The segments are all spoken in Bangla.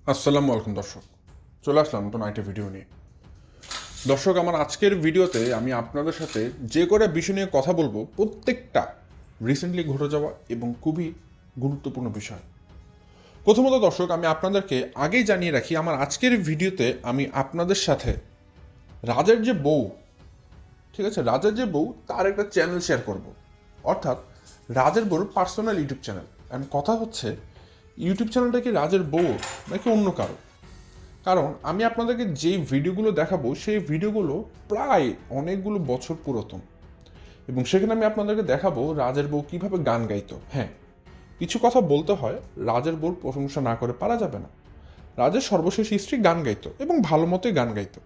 আসসালামু আলাইকুম দর্শক, চলে আসলাম নতুন একটা ভিডিও নিয়ে। দর্শক, আমার আজকের ভিডিওতে আমি আপনাদের সাথে যে করে বিষয় নিয়ে কথা বলবো, প্রত্যেকটা রিসেন্টলি ঘটে যাওয়া এবং খুবই গুরুত্বপূর্ণ বিষয়। প্রথমত দর্শক, আমি আপনাদেরকে আগেই জানিয়ে রাখি, আমার আজকের ভিডিওতে আমি আপনাদের সাথে রাজের যে বউ, ঠিক আছে, রাজের যে বউ তার একটা চ্যানেল শেয়ার করব। অর্থাৎ রাজের বউর পার্সোনাল ইউটিউব চ্যানেল। অ্যান্ড কথা হচ্ছে, ইউটিউব চ্যানেলটা কি রাজের বউ নাকি অন্য কারো? কারণ আমি আপনাদেরকে যেই ভিডিওগুলো দেখাবো সেই ভিডিওগুলো প্রায় অনেকগুলো বছর পুরাতন, এবং সেখানে আমি আপনাদেরকে দেখাবো রাজের বউ কীভাবে গান গাইতো। হ্যাঁ, কিছু কথা বলতে হয়, রাজের বউর প্রশংসা না করে পারা যাবে না। রাজের সর্বশেষ স্ত্রী গান গাইতো এবং ভালো মতোই গান গাইতো।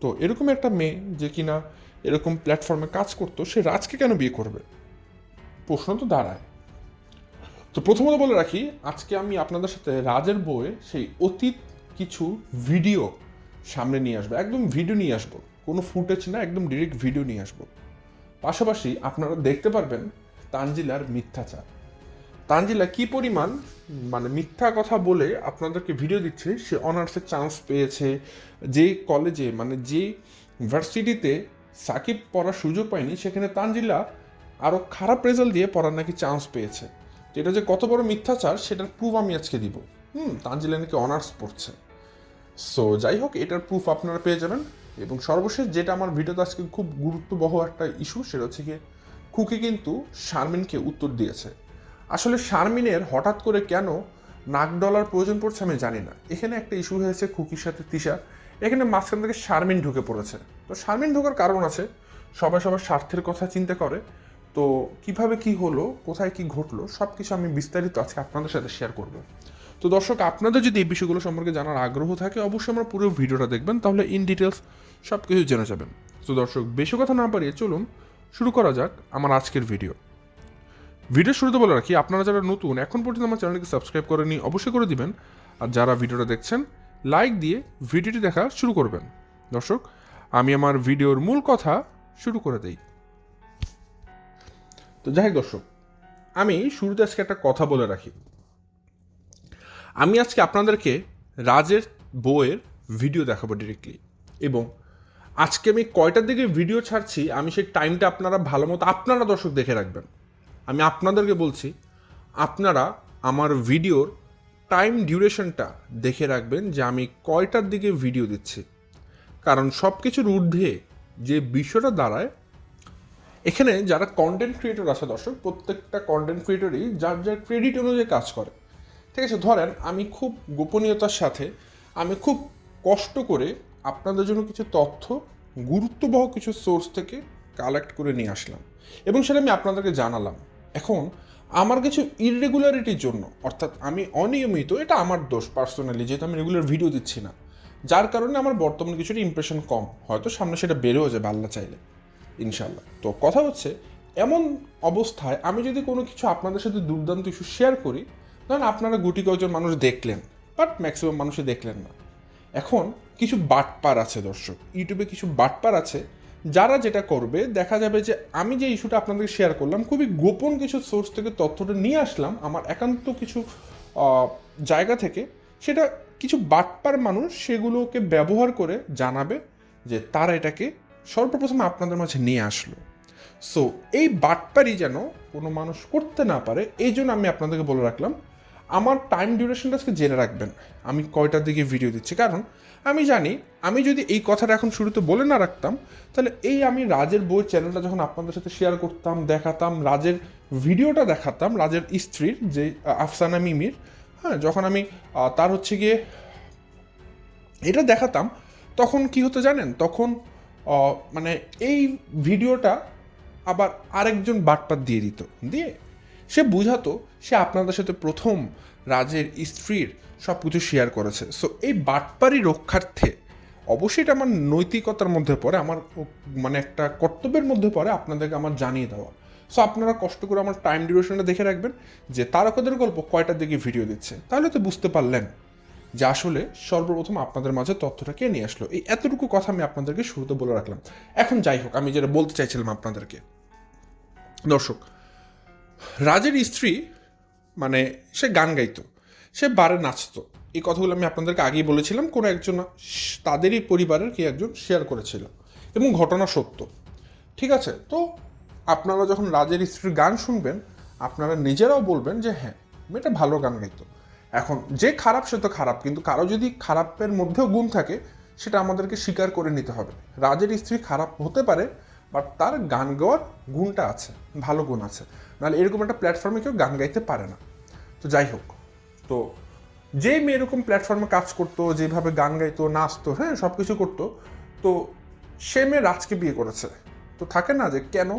তো এরকম একটা মেয়ে যে কিনা এরকম প্ল্যাটফর্মে কাজ করতো, সে রাজকে কেন বিয়ে করবে? প্রশ্ন তো দাঁড়ায়। তো প্রথমত বলে রাখি, আজকে আমি আপনাদের সাথে রাজের বউয়ে সেই অতীত কিছু ভিডিও সামনে নিয়ে আসবো, একদম ভিডিও নিয়ে আসবো, কোনো ফুটেজ না, একদম ডিরেক্ট ভিডিও নিয়ে আসবো। পাশাপাশি আপনারা দেখতে পারবেন তানজিলার মিথ্যাচার। তানজিলা কি পরিমাণ মিথ্যা কথা বলে আপনাদেরকে ভিডিও দিচ্ছে। সে অনার্সের চান্স পেয়েছে, যে কলেজে যে ভার্সিটিতে সাকিব পড়ার সুযোগ পায়নি, সেখানে তানজিলা আরও খারাপ রেজাল্ট দিয়ে পড়ার নাকি চান্স পেয়েছে। তো এটা যে কত বড় মিথ্যাচার সেটার প্রুফ আমি আজকে দিব। তানজিলা নাকি অনার্স পড়ছে। সো যাই হোক, এটার প্রুফ আপনারা পেয়ে যাবেন। এবং সর্বশেষ যেটা আমার ভিডিওতে আজকে খুব গুরুত্ববহ একটা ইস্যু, সেটা হচ্ছে গিয়ে খুকি কিন্তু শারমিনকে উত্তর দিয়েছে। আসলে শারমিনের হঠাৎ করে কেন নাক ডলার প্রয়োজন পড়ছে আমি জানি না। এখানে একটা ইস্যু হয়েছে খুকির সাথে তিশা, এখানে মাঝখান থেকে শারমিন ঢুকে পড়েছে। তো শারমিন ঢোকার কারণ আছে, সবাই সবার স্বার্থের কথা চিন্তা করে। তো কিভাবে কি হলো, কোথায় কি ঘটলো, সব কিছু আমি বিস্তারিত আজকে আপনাদের সাথে শেয়ার করব। তো দর্শক, আপনাদের যদি এই বিষয়গুলো সম্পর্কে জানার আগ্রহ থাকে, অবশ্যই আমরা পুরো ভিডিওটা দেখবেন, তাহলে ইন ডিটেলস সব কিছু জেনে যাবেন। তো দর্শক, বেশি কথা না পারিয়ে চলুন শুরু করা যাক আমার আজকের ভিডিও। শুরুতে বলে রাখি, আপনারা যারা নতুন এখন পর্যন্ত আমার চ্যানেলকে সাবস্ক্রাইব করেনি, অবশ্যই করে দিবেন। আর যারা ভিডিওটা দেখছেন, লাইক দিয়ে ভিডিওটি দেখা শুরু করবেন। দর্শক, আমি আমার ভিডিওর মূল কথা শুরু করে দেই। তো যাই হোক দর্শক, আমি শুরুতে আজকে একটা কথা বলে রাখি। আমি আজকে আপনাদেরকে রাজের বউয়ের ভিডিও দেখাবো ডিরেক্টলি, এবং আজকে আমি কয়টার দিকে ভিডিও ছাড়ছি আমি সেই টাইমটা আপনারা ভালো মতো আপনারা দর্শক দেখে রাখবেন। আমি আপনাদেরকে বলছি, আপনারা আমার ভিডিওর টাইম ডিউরেশনটা দেখে রাখবেন যে আমি কয়টার দিকে ভিডিও দিচ্ছি। কারণ সব কিছুর ঊর্ধ্বে যে বিষয়টা দাঁড়ায়, এখানে যারা কন্টেন্ট ক্রিয়েটর আছে দর্শক, প্রত্যেকটা কন্টেন্ট ক্রিয়েটরই যার যার ক্রেডিট অনুযায়ী কাজ করে। ঠিক আছে, ধরেন আমি খুব গোপনীয়তার সাথে, আমি খুব কষ্ট করে আপনাদের জন্য কিছু তথ্য গুরুত্ববহ কিছু সোর্স থেকে কালেক্ট করে নিয়ে আসলাম, এবং সেটা আমি আপনাদেরকে জানালাম। এখন আমার কিছু ইররেগুলারিটির জন্য, অর্থাৎ আমি অনিয়মিত, এটা আমার দোষ পার্সোনালি, যেহেতু আমি রেগুলার ভিডিও দিচ্ছি না, যার কারণে আমার বর্তমানে কিছুটা ইমপ্রেশন কম, হয়তো সামনে সেটা বেড়েও যাবে আল্লাহ চাইলে, ইনশাল্লাহ। তো কথা হচ্ছে, এমন অবস্থায় আমি যদি কোনো কিছু আপনাদের সাথে দুর্দান্ত ইস্যু শেয়ার করি, ধরেন আপনারা গুটি কয়েকজন মানুষ দেখলেন, বাট ম্যাক্সিমাম মানুষই দেখলেন না। এখন কিছু বাটপার আছে দর্শক, ইউটিউবে কিছু বাটপার আছে, যারা যেটা করবে, দেখা যাবে যে আমি যে ইস্যুটা আপনাদের শেয়ার করলাম, খুবই গোপন কিছু সোর্স থেকে তথ্যটা নিয়ে আসলাম, আমার একান্ত কিছু জায়গা থেকে, সেটা কিছু বাটপার মানুষ সেগুলোকে ব্যবহার করে জানাবে যে তারা এটাকে সর্বপ্রথম আপনাদের মাঝে নিয়ে আসলো। সো এই বাটপারি যেন কোনো মানুষ করতে না পারে, এই জন্য আমি আপনাদেরকে বলে রাখলাম আমার টাইম ডিউরেশনটা আজকে জেনে রাখবেন, আমি কয়টার দিকে ভিডিও দিচ্ছি। কারণ আমি জানি, আমি যদি এই কথাটা এখন শুরুতে বলে না রাখতাম, তাহলে এই আমি রাজের বইয়ের চ্যানেলটা যখন আপনাদের সাথে শেয়ার করতাম, দেখাতাম, রাজের ভিডিওটা দেখাতাম, রাজের স্ত্রীর যে আফসানা মিমির, হ্যাঁ, যখন আমি তার হচ্ছে গিয়ে এটা দেখাতাম, তখন কি হতো জানেন, তখন এই ভিডিওটা আবার আরেকজন বাটপাত দিয়ে দিত, দিয়ে সে বুঝাতো সে আপনাদের সাথে প্রথম রাজের স্ত্রীর সব কিছু শেয়ার করেছে। সো এই বাটপারি রক্ষার্থে অবশ্যই এটা আমার নৈতিকতার মধ্যে পড়ে, আমার একটা কর্তব্যের মধ্যে পড়ে আপনাদেরকে আমার জানিয়ে দেওয়া। সো আপনারা কষ্ট করে আমার টাইম ডিউরেশনটা দেখে রাখবেন যে তারকাদের গল্প কয়টার দিকে ভিডিও দিচ্ছে, তাহলে তো বুঝতে পারলেন যে আসলে সর্বপ্রথম আপনাদের মাঝে তথ্যটা কে নিয়ে আসলো। এই এতটুকু কথা আমি আপনাদেরকে শুরুতে বলে রাখলাম। এখন যাই হোক, আমি যেটা বলতে চাইছিলাম আপনাদেরকে, দর্শক, রাজের স্ত্রী সে গান গাইতো, সে বারে নাচতো, এই কথাগুলো আমি আপনাদেরকে আগেই বলেছিলাম, কোনো একজন তাদেরই পরিবারের কি একজন শেয়ার করেছিল এবং ঘটনা সত্য। ঠিক আছে, তো আপনারা যখন রাজের স্ত্রীর গান শুনবেন আপনারা নিজেরাও বলবেন যে হ্যাঁ মেয়েটা ভালো গান গাইতো। এখন যে খারাপ সে তো খারাপ, কিন্তু কারো যদি খারাপের মধ্যেও গুণ থাকে সেটা আমাদেরকে স্বীকার করে নিতে হবে। রাজের স্ত্রী খারাপ হতে পারে, বাট তার গান গাওয়ার গুণটা আছে, ভালো গুণ আছে, নাহলে এরকম একটা প্ল্যাটফর্মে কেউ গান গাইতে পারে না। তো যাই হোক, তো যে মেয়ে এরকম প্ল্যাটফর্মে কাজ করতো, যেভাবে গান গাইতো, নাচতো, হ্যাঁ সব কিছু করতো, তো সে মেয়ে রাজকে বিয়ে করেছে। তো থাকে না যে কেন,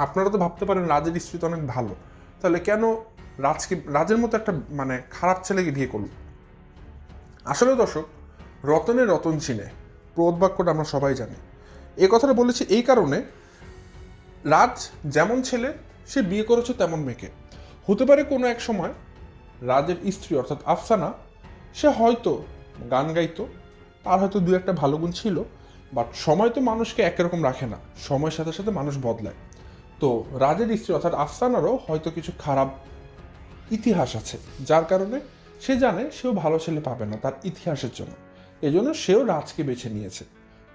আপনারা তো ভাবতে পারেন রাজের স্ত্রী তো অনেক ভালো, তাহলে কেন রাজের মতো একটা মানে খারাপ ছেলেকে বিয়ে করল? আসলে দর্শক, রতনে রতন চিনে, প্রবাদ বাক্যটা আমরা সবাই জানি। এই কথাটা বলেছি এই কারণে, রাজ যেমন ছেলে সে বিয়ে করেছে তেমন মেয়েকে। হতে পারে কোনো এক সময় রাজের স্ত্রী অর্থাৎ আফসানা সে হয়তো গান গাইতো, তার হয়তো দু একটা ভালো গুণ ছিল, বাট সময় তো মানুষকে একরকম রাখে না, সময়ের সাথে সাথে মানুষ বদলায়। তো রাজের স্ত্রী অর্থাৎ আফসানারও হয়তো কিছু খারাপ ইতিহাস আছে, যার কারণে সে জানে সেও ভালো ছেলে পাবে না তার ইতিহাসের জন্য, এজন্য সেও রাজকে বেছে নিয়েছে।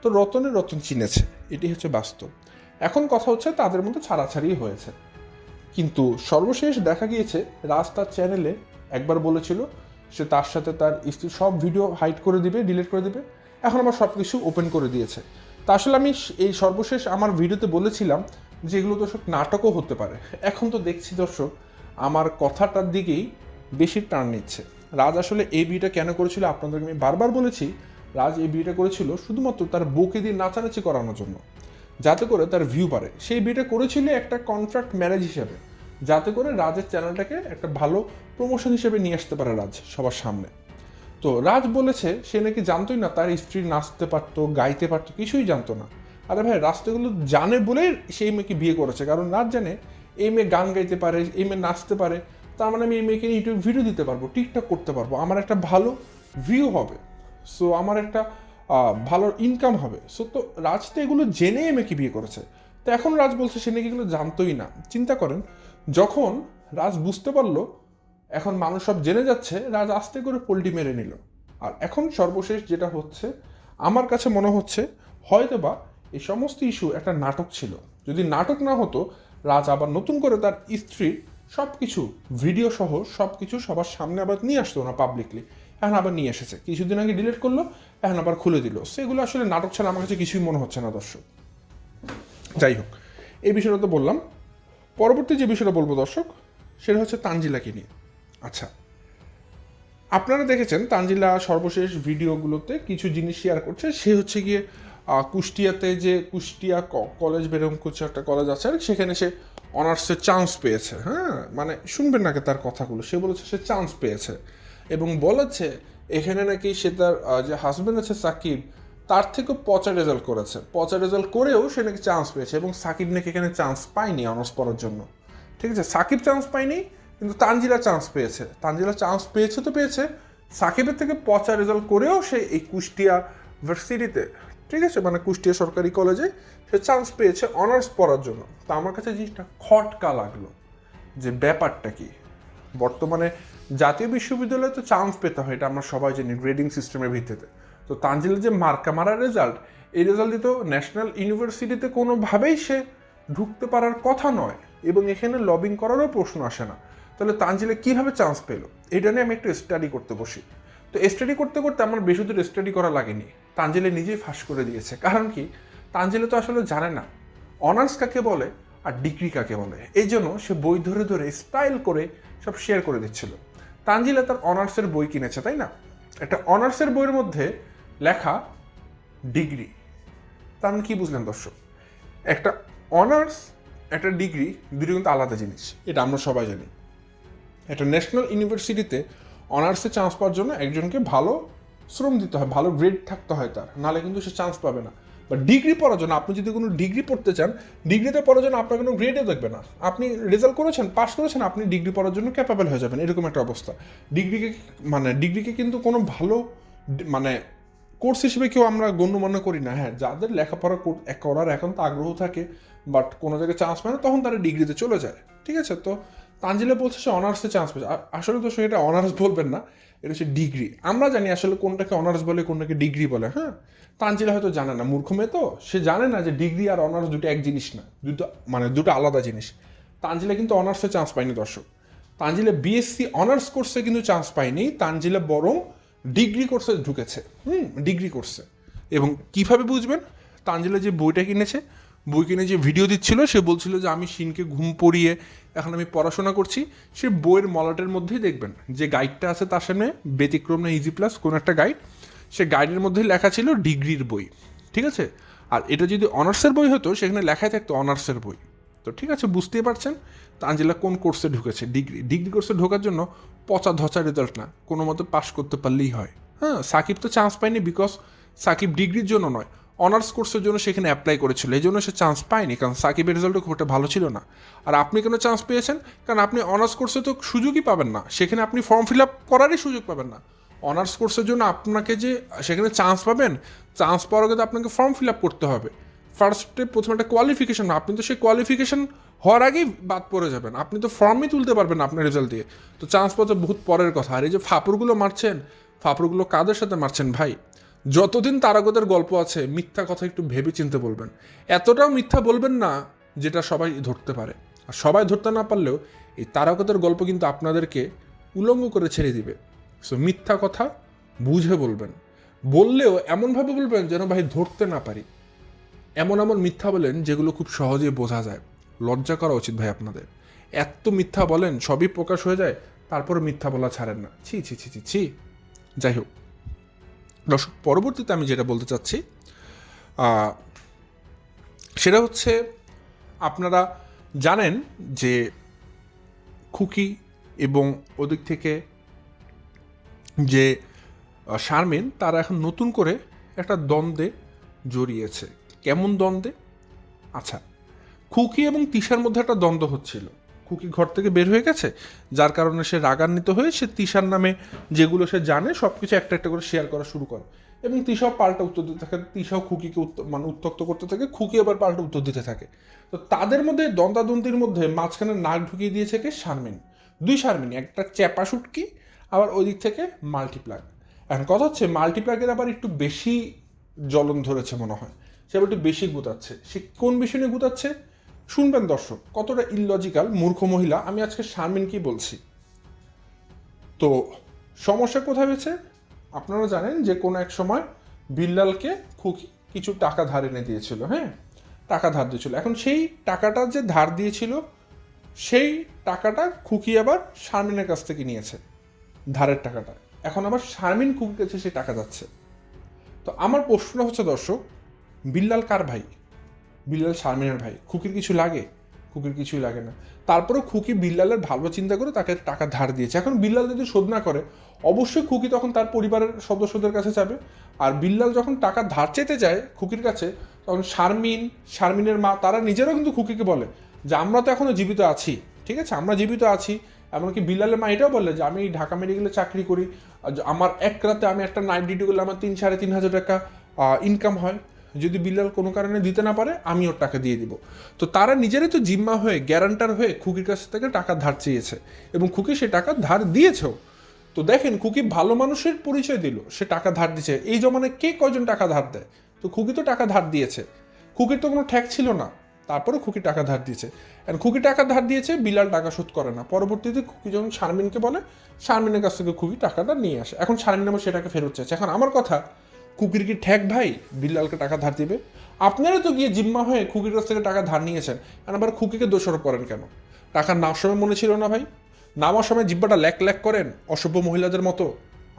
তো রতনে রতন চিনেছে, এটি হচ্ছে বাস্তব। এখন কথা হচ্ছে তাদের মধ্যে ছাড়াছাড়ি হয়েছে, কিন্তু সর্বশেষ দেখা গিয়েছে রাজ তার চ্যানেলে একবার বলেছিল সে তার সাথে তার স্ত্রীর সব ভিডিও হাইড করে দিবে, ডিলিট করে দিবে, এখন আবার সব কিছু ওপেন করে দিয়েছে। তা আসলে আমি এই সর্বশেষ আমার ভিডিওতে বলেছিলাম যে এগুলো দর্শক নাটকও হতে পারে। এখন তো দেখছি দর্শক আমার কথাটার দিকেই বেশি টান নিচ্ছে। রাজ আসলে এই বিয়েটা কেন করেছিল আপনাদেরকে আমি বারবার বলেছি, রাজ এই বিয়েটা করেছিল শুধুমাত্র তার বউকে দিয়ে নাচানাচি করানোর জন্য, যাতে করে তার ভিউ বাড়ে। সেই বিয়েটা করেছিল একটা কন্ট্রাক্ট ম্যারেজ হিসেবে, যাতে করে রাজের চ্যানেলটাকে একটা ভালো প্রমোশন হিসেবে নিয়ে আসতে পারে রাজ সবার সামনে। তো রাজ বলেছে সে নাকি জানতোই না তার স্ত্রী নাচতে পারতো, গাইতে পারতো, কিছুই জানতো না। আরে ভাই, রাস্তাগুলো জানে বলে সেই মেয়েকে বিয়ে করেছে, কারণ রাজ জানে এই মেয়ে গান গাইতে পারে, এই মেয়ে নাচতে পারে, তার মানে আমি এই মেয়েকে ইউটিউব ভিডিও দিতে পারবো, টিকটক করতে পারবো, আমার একটা ভালো ভিউ হবে, সো আমার একটা ভালো ইনকাম হবে। সো তো রাজ তো এগুলো জেনেই মেয়েকে বিয়ে করেছে। তো এখন রাজ বলছে সে নাকি এগুলো জানতোই না। চিন্তা করেন, যখন রাজ বুঝতে পারলো এখন মানুষ সব জেনে যাচ্ছে, রাজ আস্তে করে পোল্টি মেরে নিল। আর এখন সর্বশেষ যেটা হচ্ছে, আমার কাছে মনে হচ্ছে হয়তো বা এই সমস্ত ইস্যু একটা নাটক ছিল। যদি নাটক না হতো, রাজ আবার নতুন করে তার স্ত্রীর সব কিছু ভিডিও সহ সব কিছু সবার সামনে আবার নিয়ে আসতো না পাবলিকলি। এখন আবার নিয়ে এসেছে, কিছুদিন আগে ডিলিট করলো, এখন আবার খুলে দিল। সেগুলো আসলে নাটক ছাড়া আমার কাছে কিছুই মনে হচ্ছে না দর্শক। যাই হোক, এই বিষয়টা তো বললাম। পরবর্তী যে বিষয়টা বলবো দর্শক, সেটা হচ্ছে তানজিলাকে নিয়ে। আচ্ছা, আপনারা দেখেছেন তানজিলা সর্বশেষ ভিডিওগুলোতে কিছু জিনিস শেয়ার করছে। সে হচ্ছে গিয়ে কুষ্টিয়াতে যে কুষ্টিয়া কলেজ বেরম কিছু একটা কলেজ আছে, আর সেখানে সে অনার্সের চান্স পেয়েছে। হ্যাঁ, মানে শুনবেন নাকি তার কথাগুলো, সে বলেছে সে চান্স পেয়েছে এবং বলেছে এখানে নাকি সে তার যে হাজব্যান্ড আছে সাকিব, তার থেকেও পচা রেজাল্ট করেছে, পচা রেজাল্ট করেও সে নাকি চান্স পেয়েছে, এবং সাকিব নাকি এখানে চান্স পায়নি অনার্স পড়ার জন্য। ঠিক আছে, সাকিব চান্স পায়নি, কিন্তু তানজিলা চান্স পেয়েছে। তানজিলা চান্স পেয়েছে তো পেয়েছে, সাকিবের থেকে পচা রেজাল্ট করেও সে এই কুষ্টিয়া ভার্সিটিতে, ঠিক আছে, মানে কুষ্টিয়া সরকারি কলেজে সে চান্স পেয়েছে অনার্স পড়ার জন্য। তো আমার কাছে জিনিসটা খটকা লাগলো যে ব্যাপারটা কি। বর্তমানে জাতীয় বিশ্ববিদ্যালয়ে তো চান্স পেতে হয়, এটা আমরা সবাই জানি গ্রেডিং সিস্টেমের ভিত্তিতে। তো তানজিলের যে মার্কা মারা রেজাল্ট, এই রেজাল্ট দিত ন্যাশনাল ইউনিভার্সিটিতে কোনোভাবেই সে ঢুকতে পারার কথা নয়, এবং এখানে লবিং করারও প্রশ্ন আসে না। তাহলে তানজিলে কীভাবে চান্স পেলো, এটা নিয়ে আমি একটু স্টাডি করতে বসি। তো স্টাডি করতে করতে আমার বেশি দূর স্টাডি করা লাগেনি, তানজিলে নিজেই ফাঁস করে দিয়েছে। কারণ কি, তানজিলে তো আসলে জানে না অনার্স কাকে বলে আর ডিগ্রি কাকে বলে, এই জন্য সে বই ধরে ধরে স্টাইল করে সব শেয়ার করে দিচ্ছিল। তানজিলা তার অনার্সের বই কিনেছে, তাই না? একটা অনার্সের বইয়ের মধ্যে লেখা ডিগ্রি, তার মানে কি বুঝলেন দর্শক? একটা অনার্স একটা ডিগ্রি দুটো কিন্তু আলাদা জিনিস, এটা আমরা সবাই জানি। একটা ন্যাশনাল ইউনিভার্সিটিতে অনার্সে চান্স পাওয়ার জন্য একজনকে ভালো শ্রম দিতে হয়, ভালো গ্রেড থাকতে হয় তার, নাহলে কিন্তু সে চান্স পাবে না। বা ডিগ্রি পড়ার জন্য, আপনি যদি কোনো ডিগ্রি পড়তে চান, ডিগ্রিতে পড়ার জন্য আপনার কোনো গ্রেডও দেখবে না, আপনি রেজাল্ট করেছেন, পাস করেছেন, আপনি ডিগ্রি পড়ার জন্য ক্যাপাবল হয়ে যাবেন, এরকম একটা অবস্থা। ডিগ্রিকে কিন্তু কোনো ভালো মানে কোর্স হিসেবে কেউ আমরা গণ্যমান্য করি না। হ্যাঁ, যাদের লেখাপড়া করার এখন তো আগ্রহ থাকে বাট কোনো জায়গায় চান্স পায় না, তখন তারা ডিগ্রিতে চলে যায়। ঠিক আছে, তো তানজিলা বলছে সে অনার্সে চান্স পেয়েছে। আসলে তো সে এটা অনার্স বলবেন না, এটা হচ্ছে ডিগ্রি। আমরা জানি আসলে কোনটাকে অনার্স বলে কোনটাকে ডিগ্রি বলে। হ্যাঁ, তানজিলা হয়তো জানে না, মূর্খ মেয়ে তো, সে জানে না যে ডিগ্রি আর অনার্স দুটো এক জিনিস না, দুটো আলাদা জিনিস। তানজিলা কিন্তু অনার্সে চান্স পায়নি দর্শক। তানজিলা বিএসসি অনার্স কোর্সে কিন্তু চান্স পায়নি, তানজিলা বরং ডিগ্রি কোর্সে ঢুকেছে। ডিগ্রি কোর্সে। এবং কিভাবে বুঝবেন? তানজিলা যে বইটা কিনেছে, বই কিনে যে ভিডিও দিচ্ছিল, সে বলছিল যে আমি শিনকে ঘুম পড়িয়ে এখন আমি পড়াশোনা করছি। সে বইয়ের মলাটের মধ্যেই দেখবেন যে গাইডটা আছে তার সামনে, ব্যতিক্রম না ইজি প্লাস কোনো একটা গাইড, সে গাইডের মধ্যেই লেখা ছিল ডিগ্রির বই। ঠিক আছে, আর এটা যদি অনার্সের বই হতো সেখানে লেখাই থাকতো অনার্সের বই। তো ঠিক আছে, বুঝতেই পারছেন তানজিলা কোন কোর্সে ঢুকেছে। ডিগ্রি কোর্সে ঢোকার জন্য পচা ধচা রেজাল্ট না, কোনো মতো পাস করতে পারলেই হয়। হ্যাঁ, সাকিব তো চান্স পায়নি বিকজ সাকিব ডিগ্রির জন্য নয়, অনার্স কোর্সের জন্য সেখানে অ্যাপ্লাই করেছিল, এই জন্য সে চান্স পায়নি, কারণ সাকিবের রেজাল্টও খুব একটা ভালো ছিল না। আর আপনি কেন চান্স পেয়েছেন? কারণ আপনি অনার্স কোর্সে তো সুযোগই পাবেন না, সেখানে আপনি ফর্ম ফিল আপ করারই সুযোগ পাবেন না। অনার্স কোর্সের জন্য আপনাকে যে সেখানে চান্স পাবেন, চান্স পাওয়ার আগে তো আপনাকে ফর্ম ফিল আপ করতে হবে। ফার্স্টে প্রথমে একটা কোয়ালিফিকেশন, আপনি তো সেই কোয়ালিফিকেশন হওয়ার আগেই বাদ পড়ে যাবেন, আপনি তো ফর্মই তুলতে পারবেন না আপনার রেজাল্ট দিয়ে। তো চান্স পাওয়া বহুত পরের কথা। আর এই যে ফাপড়গুলো মারছেন, ফাপড়গুলো কাদের সাথে মারছেন ভাই? যতদিন তারকাদের গল্প আছে মিথ্যা কথা একটু ভেবে চিনতে বলবেন, এতটাও মিথ্যা বলবেন না যেটা সবাই ধরতে পারে। আর সবাই ধরতে না পারলেও এই তারকাদের গল্প কিন্তু আপনাদেরকে উলঙ্গ করে ছেড়ে দিবে। সো মিথ্যা কথা বুঝে বলবেন, বললেও এমনভাবে বলবেন যেন ভাই ধরতে না পারি। এমন এমন মিথ্যা বলেন যেগুলো খুব সহজেই বোঝা যায়। লজ্জা করা উচিত ভাই আপনাদের। এত মিথ্যা বলেন, সবই প্রকাশ হয়ে যায়, তারপরে মিথ্যা বলা ছাড়েন না। ছি ছি ছি ছি ছি। যাই হোক দর্শক, পরবর্তীতে আমি যেটা বলতে চাচ্ছি সেটা হচ্ছে, আপনারা জানেন যে খুকি এবং ওদিক থেকে যে শারমিন, তারা এখন নতুন করে একটা দ্বন্দ্বে জড়িয়েছে। কেমন দ্বন্দ্বে? আচ্ছা, খুকি এবং তিশার মধ্যে একটা দ্বন্দ্ব হচ্ছিল। খুকি ঘর থেকে বের হয়ে গেছে, যার কারণে সে রাগান্বিত হয়ে সে তিশার নামে যেগুলো সে জানে সব কিছু একটা একটা করে শেয়ার করা শুরু করে, এবং তিশাও পাল্টা উত্তর দিতে থাকে। তিশাও খুকিকে উত্ত্যক্ত করতে থাকে, খুকি আবার পাল্টা উত্তর দিতে থাকে। তো তাদের মধ্যে দ্বন্দ্বাদ্বন্দ্বির মধ্যে মাঝখানে নাক ঢুকিয়ে দিয়েছে কে? শারমিন। দুই শারমিন, একটা চ্যাপা শুটকি, আবার ওই দিক থেকে মাল্টিপ্লাগ। এখন কথা হচ্ছে মাল্টিপ্লাগের আবার একটু বেশি জ্বলন ধরেছে মনে হয়, সে আবার একটু বেশি গুতাচ্ছে। সে কোন বিষয় নিয়ে গুতাচ্ছে শুনবেন দর্শক, কতটা ইললজিক্যাল মূর্খ মহিলা। আমি আজকে শারমিনকেই বলছি। তো সমস্যা কোথায় হয়েছে? আপনারা জানেন যে কোনো এক সময় বিল্লালকে খুকি কিছু টাকা ধার এনে দিয়েছিল। হ্যাঁ, টাকা ধার দিয়েছিল। এখন সেই টাকাটা যে ধার দিয়েছিল, সেই টাকাটা খুকি আবার শারমিনের কাছ থেকে নিয়েছে, ধারের টাকাটা। এখন আবার শারমিন খুকির কাছে সেই টাকা যাচ্ছে। তো আমার প্রশ্নটা হচ্ছে দর্শক, বিল্লাল কার ভাই? বিল্লাল শারমিনের ভাই। খুকির কিছু লাগে? খুকির কিছুই লাগে না। তারপরেও খুকি বিল্লালের ভালো চিন্তা করে তাকে টাকা ধার দিয়েছে। এখন বিল্লাল যদি শোধ না করে, অবশ্যই খুকি তখন তার পরিবারের সদস্যদের কাছে যাবে। আর বিল্লাল যখন টাকা ধার চেতে যায় খুকির কাছে, তখন শারমিনের মা তারা নিজেরাও কিন্তু খুকিকে বলে যে আমরা তো এখনও জীবিত আছি, ঠিক আছে, আমরা জীবিত আছি। এমনকি বিল্লালের মা এটাও বলে যে আমি ঢাকা মেডিকেলে চাকরি করি, আমার এক রাতে আমি একটা নাইট ডিউটি করলে আমার 3-3.5 টাকা ইনকাম হয়, যদি বিল্লাল কোনো কারণে দিতে না পারে আমি ওর টাকা দিয়ে দিব। তো তারা নিজেরাই তো জিম্মা হয়ে, গ্যারান্টার হয়ে খুকির কাছ থেকে টাকা ধার চেয়েছে, এবং খুকি সে টাকা ধার দিয়েছেও। তো দেখেন, খুকি ভালো মানুষের পরিচয় দিল, সে টাকা ধার দিয়েছে। এই জমানায় কে কয়জন টাকা ধার দেয়? তো খুকি তো টাকা ধার দিয়েছে, খুকির তো কোনো ঠ্যাক ছিল না, তারপরে খুকি টাকা ধার দিয়েছে। আর খুকি টাকা ধার দিয়েছে, বিল্লাল টাকা শোধ করে না। পরবর্তীতে খুকি যখন শারমিনকে বলে, শারমিনের কাছ থেকে খুকি টাকাটা নিয়ে আসে। এখন শারমিন আমার সেটাকে ফেরত চাইছে। এখন আমার কথা, খুকির কি ঠ্যাক ভাই বিল্লালকে টাকা ধার দিবে? আপনারা তো গিয়ে জিম্মা হয়ে খুকির কাছ থেকে টাকা ধার নিয়েছেন, আর আবার খুকিকে দোষারোপ করেন কেন? টাকা নেওয়ার সময় মনে ছিল না ভাই? নামার সময় জিব্বাটা ল্যাক ল্যাক করেন অসভ্য মহিলাদের মতো,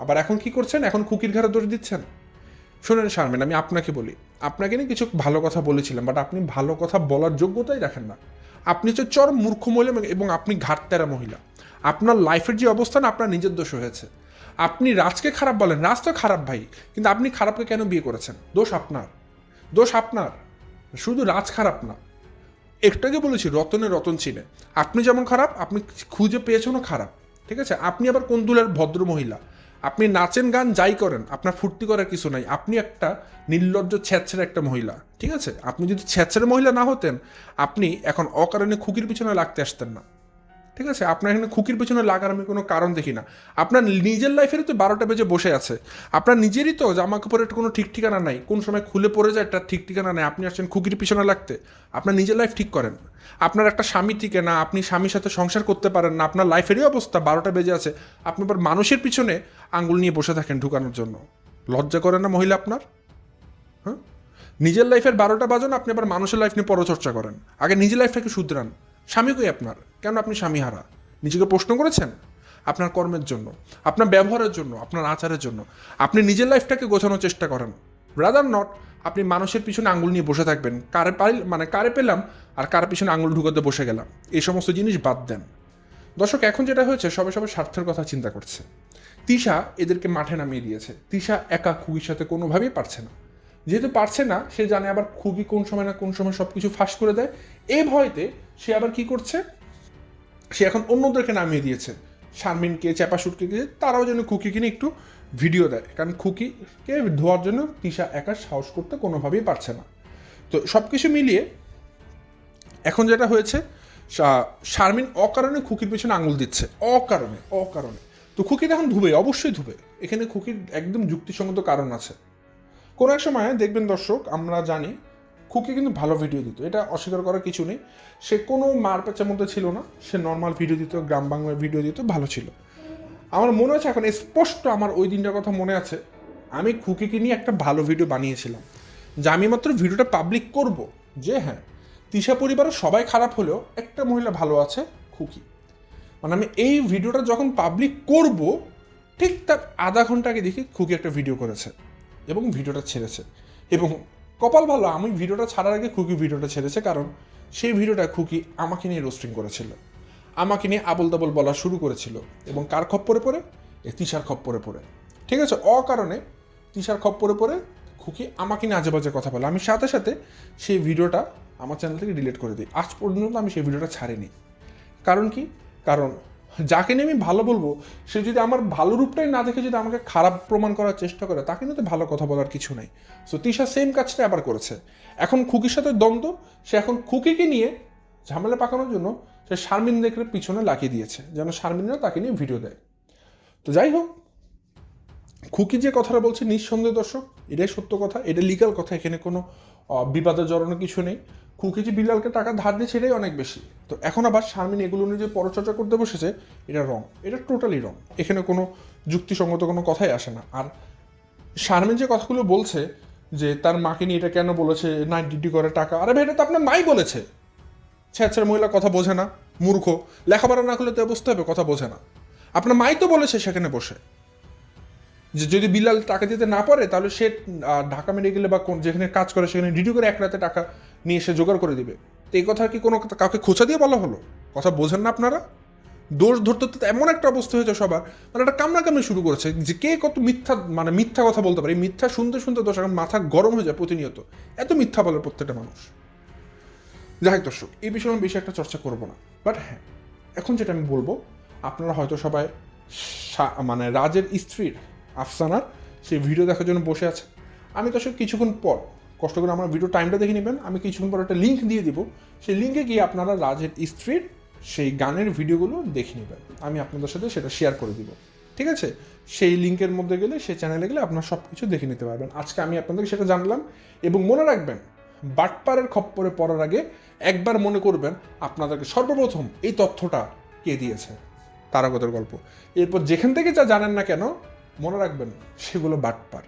আবার এখন কি করছেন? এখন খুকির ঘরে দোষ দিচ্ছেন। শোনেন শারমিন, আমি আপনাকে বলি, আপনাকে নিয়ে কিছু ভালো কথা বলেছিলাম, বাট আপনি ভালো কথা বলার যোগ্যতাই রাখেন না। আপনি হচ্ছে চরম মূর্খ মহিলা, এবং আপনি ঘাটতেরা মহিলা। আপনার লাইফের যে অবস্থান আপনার নিজের দোষ হয়েছে। আপনি রাজকে খারাপ বলেন, রাজ তো খারাপ ভাই, কিন্তু আপনি খারাপকে কেন বিয়ে করেছেন? দোষ আপনার, দোষ আপনার। শুধু রাজ খারাপ না, একটু আগে বলেছি রতনে রতন চিনে। আপনি যেমন খারাপ, আপনি খুঁজে পেয়েছেনও খারাপ, ঠিক আছে? আপনি আবার কোন দুলের ভদ্র মহিলা? আপনি নাচেন গান যাই করেন, আপনার ফুর্তি করার কিছু নাই। আপনি একটা নির্লজ্জ ছ্যাঁচড়া একটা মহিলা, ঠিক আছে? আপনি যদি ছ্যাঁচড়া মহিলা না হতেন, আপনি এখন অকারণে খুকির পিছনে লাগতে আসতেন না। ঠিক আছে? আপনার এখানে খুকির পেছনে লাগার আমি কোনো কারণ দেখি না। আপনার নিজের লাইফেরই তো 12টা বেজে বসে আছে। আপনার নিজেরই তো জামা কাপড়ের কোনো ঠিক ঠিকানা নাই, কোন সময় খুলে পড়ে যায় তার ঠিক ঠিকানা নেই, আপনি আসছেন খুকির পিছনে লাগতে। আপনার নিজের লাইফ ঠিক করেন। আপনার একটা স্বামী টিকে না, আপনি স্বামীর সাথে সংসার করতে পারেন না, আপনার লাইফেরই অবস্থা 12টা বেজে আছে, আপনি আবার মানুষের পিছনে আঙ্গুল নিয়ে বসে থাকেন ঢুকানোর জন্য। লজ্জা করে না মহিলা আপনার? হ্যাঁ, নিজের লাইফের 12টা বাজন, আপনি আবার মানুষের লাইফ নিয়ে পরচর্চা করেন। আগে নিজের লাইফটাকে শুধরান। স্বামী কই আপনার? কেন আপনি স্বামী হারা? নিজেকে প্রশ্ন করেছেন? আপনার কর্মের জন্য, আপনার ব্যবহারের জন্য, আপনার আচারের জন্য আপনি নিজের লাইফটাকে গোছানোর চেষ্টা করেন। রাদার নট আপনি মানুষের পিছনে আঙুল নিয়ে বসে থাকবেন, কারে পেলাম আর কার পিছনে আঙুল ঢুকাতে বসে গেলাম, এই সমস্ত জিনিস বাদ দেন। দর্শক, এখন যেটা হয়েছে, সবাই স্বার্থের কথা চিন্তা করছে। তিশা এদেরকে মাঠে নামিয়ে দিয়েছে। তিশা একা খুকির সাথে কোনোভাবেই পারছে না। যেহেতু পারছে না, সে জানে আবার খুকি কোন সময় না কোন সময় সব কিছু ফাঁস করে দেয়। এই ভয়তে সে আবার কি করছে, সে এখন অন্যদেরকে নামিয়ে দিয়েছে। শারমিনকে, চ্যাপাশুটকে, তারাও যেন খুকিকে নিয়ে একটু ভিডিও দেয়, কারণ খুকিকে ধোয়ার জন্য তিশা একা সাহস করতে কোনোভাবেই পারছে না। তো সব কিছু মিলিয়ে এখন যেটা হয়েছে, শারমিন অকারণে খুকির পেছনে আঙুল দিচ্ছে, অকারণে। তো খুকি এখন ধুবে, অবশ্যই ধুবে। এখানে খুকির একদম যুক্তিসঙ্গত কারণ আছে। কোনো এক সময় দেখবেন দর্শক, আমরা জানি খুকি কিন্তু ভালো ভিডিও দিত, এটা অস্বীকার করার কিছু নেই। সে কোনো মার পেঁচার মধ্যে ছিল না, সে নর্মাল ভিডিও দিত, গ্রাম বাংলার ভিডিও দিত, ভালো ছিল। আমার মনে আছে এখন স্পষ্ট, আমার ওই দিনটার কথা মনে আছে, আমি খুকিকে নিয়ে একটা ভালো ভিডিও বানিয়েছিলাম, যে আমি মাত্র ভিডিওটা পাবলিক করব যে হ্যাঁ, তিশা পরিবারের সবাই খারাপ হলেও একটা মহিলা ভালো আছে, খুকি। মানে আমি এই ভিডিওটা যখন পাবলিক করব, ঠিক তার আধা ঘন্টা আগে দেখি খুকি একটা ভিডিও করেছে এবং ভিডিওটা ছেড়েছে। এবং কপাল ভালো, আমি ভিডিওটা ছাড়ার আগে খুকি ভিডিওটা ছেড়েছে, কারণ সেই ভিডিওটা খুকি আমাকে নিয়ে রোস্টিং করেছিল, আমাকে নিয়ে আবল তাবল বলা শুরু করেছিল। এবং কার খপ্পরে পড়ে? তিশার খপ্পরে পড়ে। ঠিক আছে, অকারণে তিশার খপ্পরে পড়ে খুকি আমাকে নিয়ে আজে বাজে কথা বলে। আমি সাথে সাথে সেই ভিডিওটা আমার চ্যানেল থেকে ডিলিট করে দিই। আজ পর্যন্ত আমি সেই ভিডিওটা ছাড়িনি। কারণ কি? কারণ যাকে নিয়ে আমি ভালো বলবো, সে যদি আমার ভালো রূপটাই না দেখে যদি আমাকে খারাপ প্রমাণ করার চেষ্টা করে, তাকে নিয়ে তো ভালো কথা বলার কিছু নেই। সো তিশা সেম কাজটা আবার করেছে। এখন খুকির সাথে দ্বন্দ্ব, সে এখন খুকিকে নিয়ে ঝামেলা পাকানোর জন্য সে শারমিন দেখে পিছনে লাগিয়ে দিয়েছে, যেন শারমিনরা তাকে নিয়ে ভিডিও দেয়। তো যাই হোক, খুকি যে কথাটা বলছে, নিঃসন্দেহ দর্শক, এটাই সত্য কথা, এটা লিগাল কথা, এখানে কোনো বিবাদে জড়ানো কিছু নেই। খুকি যে বিলালকে টাকা ধার দিয়েছে, এটাই অনেক বেশি। তো এখন আবার শারমিন এগুলো নিয়ে যে পরচর্চা করতে বসেছে, এটা রং, এটা টোটালি রং। এখানে কোনো যুক্তিসঙ্গত কোনো কথাই আসে না। আর শারমিন যে কথাগুলো বলছে যে তার মাকে নিয়ে এটা কেন বলেছে, নাইট ডিউটি করে টাকা, আরে ভাই, এটা তো আপনার মাই বলেছে। ছেঁচড়া মহিলা কথা বোঝে না, মূর্খ, লেখাপড়া না করলে তো বুঝতে হবে, কথা বোঝে না। আপনার মাই তো বলেছে সেখানে বসে যে যদি বিলাল টাকা দিতে না পারে, তাহলে সে ঢাকা মেডিকেলে বা যেখানে কাজ করে সেখানে ডিউটি করে এক রাতে টাকা নিয়ে এসে জোগাড় করে দিবে। তো এই কথা কি কোনো কাউকে খোঁচা দিয়ে বলা হলো? কথা বোঝেন না আপনারা? দোষ ধরতে তো এমন একটা অবস্থা হয়েছে সবার, মানে একটা কামড়াকামড়ি শুরু করেছে যে কে কত মিথ্যা, মানে মিথ্যা কথা বলতে পারে। এই মিথ্যা শুনতে শুনতে দোষ এখন মাথা গরম হয়ে যায় প্রতিনিয়ত, এত মিথ্যা বলে প্রত্যেকটা মানুষ। যাই হোক দর্শক, এই বিষয়ে আমি বেশি একটা চর্চা করবো না। বাট হ্যাঁ, এখন যেটা আমি বলবো, আপনারা হয়তো সবাই মানে রাজের স্ত্রীর আফসানার সেই ভিডিও দেখার জন্য বসে আছে। আমি দর্শক কিছুক্ষণ পর কষ্ট করে আমার ভিডিও টাইমটা দেখে নেবেন, আমি কিছুক্ষণ পর একটা লিঙ্ক দিয়ে দিব, সেই লিঙ্কে গিয়ে আপনারা রাজের স্ত্রীর সেই গানের ভিডিওগুলো দেখে নেবেন। আমি আপনাদের সাথে সেটা শেয়ার করে দিব, ঠিক আছে? সেই লিঙ্কের মধ্যে গেলে, সেই চ্যানেলে গেলে আপনারা সব কিছু দেখে নিতে পারবেন। আজকে আমি আপনাদেরকে সেটা জানলাম। এবং মনে রাখবেন, বাটপাড়ের খপ্পরে পড়ার আগে একবার মনে করবেন আপনাদেরকে সর্বপ্রথম এই তথ্যটা কে দিয়েছে, তারাগতের গল্প। এরপর যেখান থেকে যা জানেন না কেন, মনে রাখবেন সেগুলো বাটপার।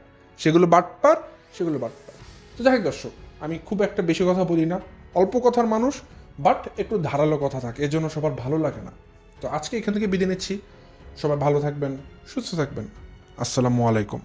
তো যাই হোক দর্শক, আমি খুব একটা বেশি কথা বলি না, অল্প কথার মানুষ, বাট একটু ধারালো কথা থাকে, এজন্য সবার ভালো লাগে না। তো আজকে এখান থেকে বিদায় নিচ্ছি। সবাই ভালো থাকবেন, সুস্থ থাকবেন। আসসালামু আলাইকুম।